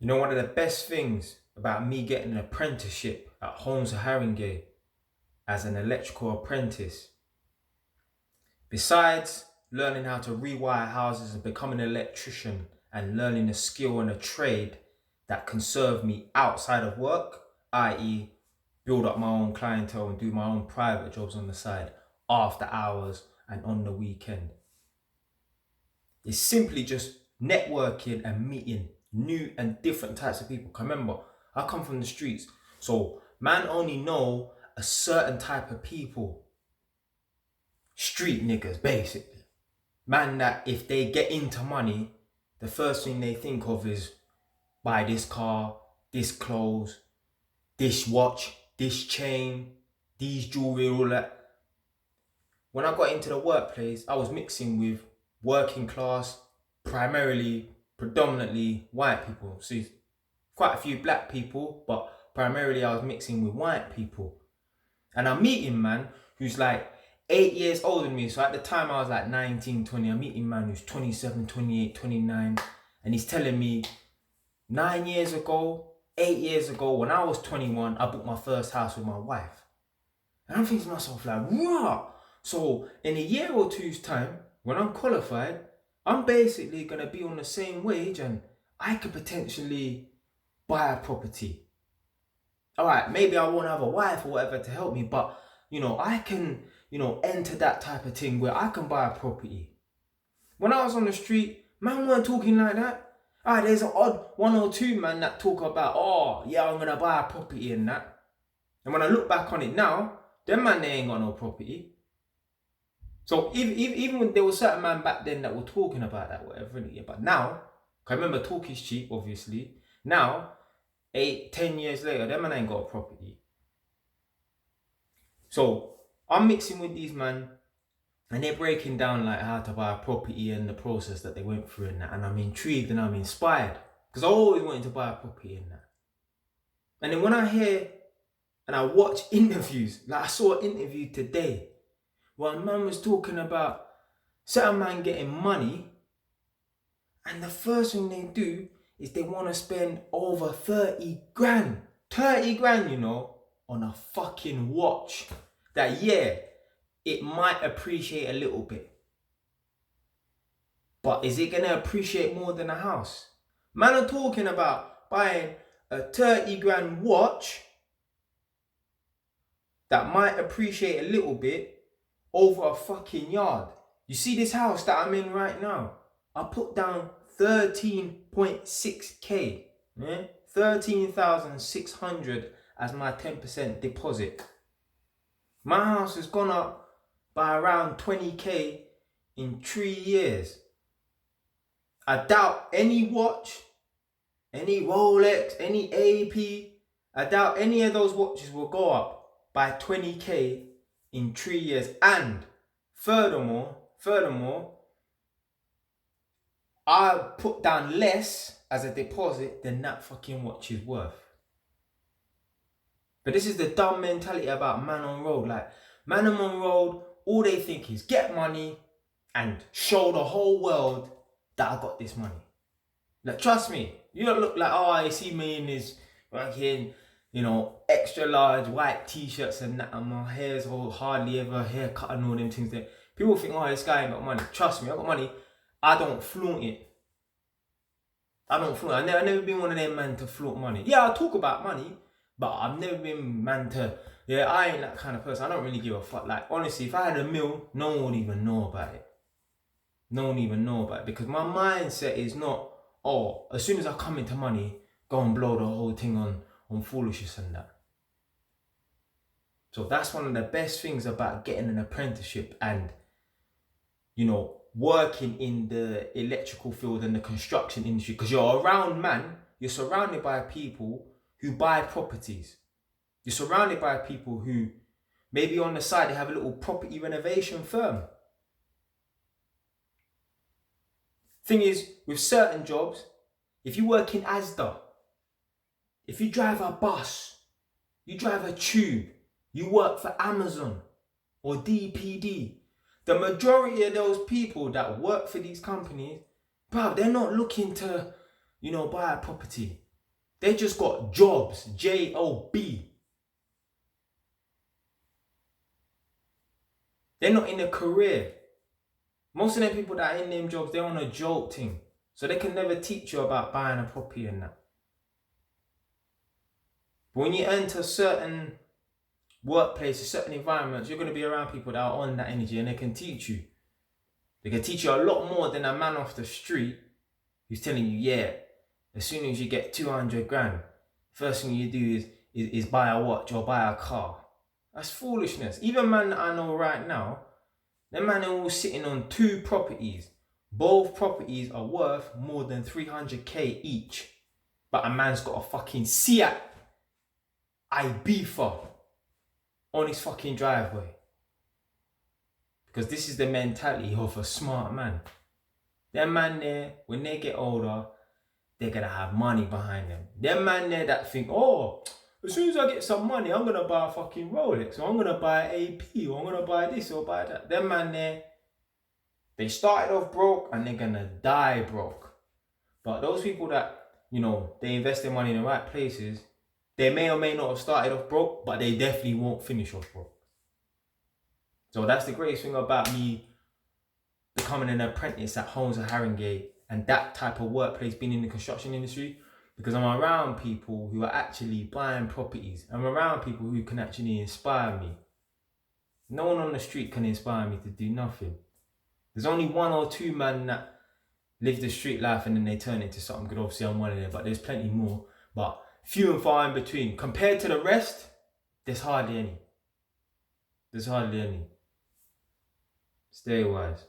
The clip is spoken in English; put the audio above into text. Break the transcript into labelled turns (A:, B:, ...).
A: You know, one of the best things about me getting an apprenticeship at Holmes Haringey as an electrical apprentice, besides learning how to rewire houses and becoming an electrician and learning a skill and a trade that can serve me outside of work, i.e., build up my own clientele and do my own private jobs on the side after hours and on the weekend. It's simply just networking and meeting new and different types of people. 'Cause remember, I come from the streets, so man only know a certain type of people. Street niggas, basically. Man that if they get into money, the first thing they think of is buy this car, this clothes, this watch, this chain, these jewelry, all that. When I got into the workplace, I was mixing with working class, predominantly white people. See, quite a few black people, but primarily I was mixing with white people. And I'm meeting man who's like 8 years older than me. So at the time I was like 19, 20. I'm meeting man who's 27, 28, 29. And he's telling me 9 years ago, 8 years ago, when I was 21, I bought my first house with my wife. And I'm thinking to myself like, rah! So in a year or two's time, when I'm qualified, I'm basically going to be on the same wage and I could potentially buy a property. All right, maybe I won't have a wife or whatever to help me, but, I can, enter that type of thing where I can buy a property. When I was on the street, man weren't talking like that. All right, there's an odd one or two man that talk about, oh, yeah, I'm going to buy a property and that. And when I look back on it now, them man, they ain't got no property. So even when there was certain man back then that were talking about that, whatever, but now, I remember talk is cheap, obviously. Now, 8, 10 years later, them man ain't got a property. So I'm mixing with these man, and they're breaking down like how to buy a property and the process that they went through and that. And I'm intrigued and I'm inspired because I always wanted to buy a property and that. And then when I hear and I watch interviews, like I saw an interview today, where a man was talking about certain man getting money, and the first thing they do is they want to spend over 30 grand. 30 grand, on a fucking watch. That, yeah, it might appreciate a little bit. But is it going to appreciate more than a house? Man are talking about buying a 30 grand watch that might appreciate a little bit over a fucking yard. You see this house that I'm in right now? I put down 13.6k. 13,600 as my 10% deposit. My house has gone up by around 20k in 3 years. I doubt any watch, any Rolex, any AP, I doubt any of those watches will go up by 20k in 3 years. And furthermore, I put down less as a deposit than that fucking watch is worth. But this is the dumb mentality about man on road. Like, man on road, all they think is get money and show the whole world that I got this money. Like, trust me, you don't look like, oh, you see me in this fucking, extra large white t-shirts and that, and my hair's all hardly ever haircut and all them things there. People think, oh, this guy ain't got money. Trust me, I got money. I don't flaunt it. I've never been one of them man to flaunt money. Yeah, I talk about money, but I've never been man to, I ain't that kind of person. I don't really give a fuck. Like, honestly, if I had a mill, no one would even know about it. No one even know about it. Because my mindset is not, oh, as soon as I come into money, go and blow the whole thing on foolishness and that. So that's one of the best things about getting an apprenticeship and, working in the electrical field and the construction industry. Because you're around, man, you're surrounded by people who buy properties. You're surrounded by people who maybe on the side they have a little property renovation firm. Thing is, with certain jobs, if you work in Asda, if you drive a bus, you drive a tube, you work for Amazon or DPD, the majority of those people that work for these companies, bruv, they're not looking to, buy a property. They just got jobs, J-O-B. They're not in a career. Most of them people that are in them jobs, they're on a joke thing. So they can never teach you about buying a property and that. But when you enter certain workplaces, certain environments, you're going to be around people that are on that energy and they can teach you. They can teach you a lot more than a man off the street who's telling you, yeah, as soon as you get 200 grand, first thing you do is buy a watch or buy a car. That's foolishness. Even man that I know right now, them man are all sitting on 2 properties. Both properties are worth more than 300k each. But a man's got a fucking Seat Ibiza on his fucking driveway. Because this is the mentality of a smart man. Them man there, when they get older, they're gonna have money behind them. Them man there that think, oh, as soon as I get some money, I'm gonna buy a fucking Rolex, or I'm gonna buy an AP, or I'm gonna buy this or buy that. Them man there, they started off broke and they're gonna die broke. But those people that, you know, they invest their money in the right places, they may or may not have started off broke, but they definitely won't finish off broke. So that's the greatest thing about me becoming an apprentice at Holmes and Haringey and that type of workplace, being in the construction industry, because I'm around people who are actually buying properties. I'm around people who can actually inspire me. No one on the street can inspire me to do nothing. There's only 1 or 2 men that live the street life and then they turn into something good. Obviously I'm one of them, but there's plenty more. But few and far in between. Compared to the rest, there's hardly any. Stay wise.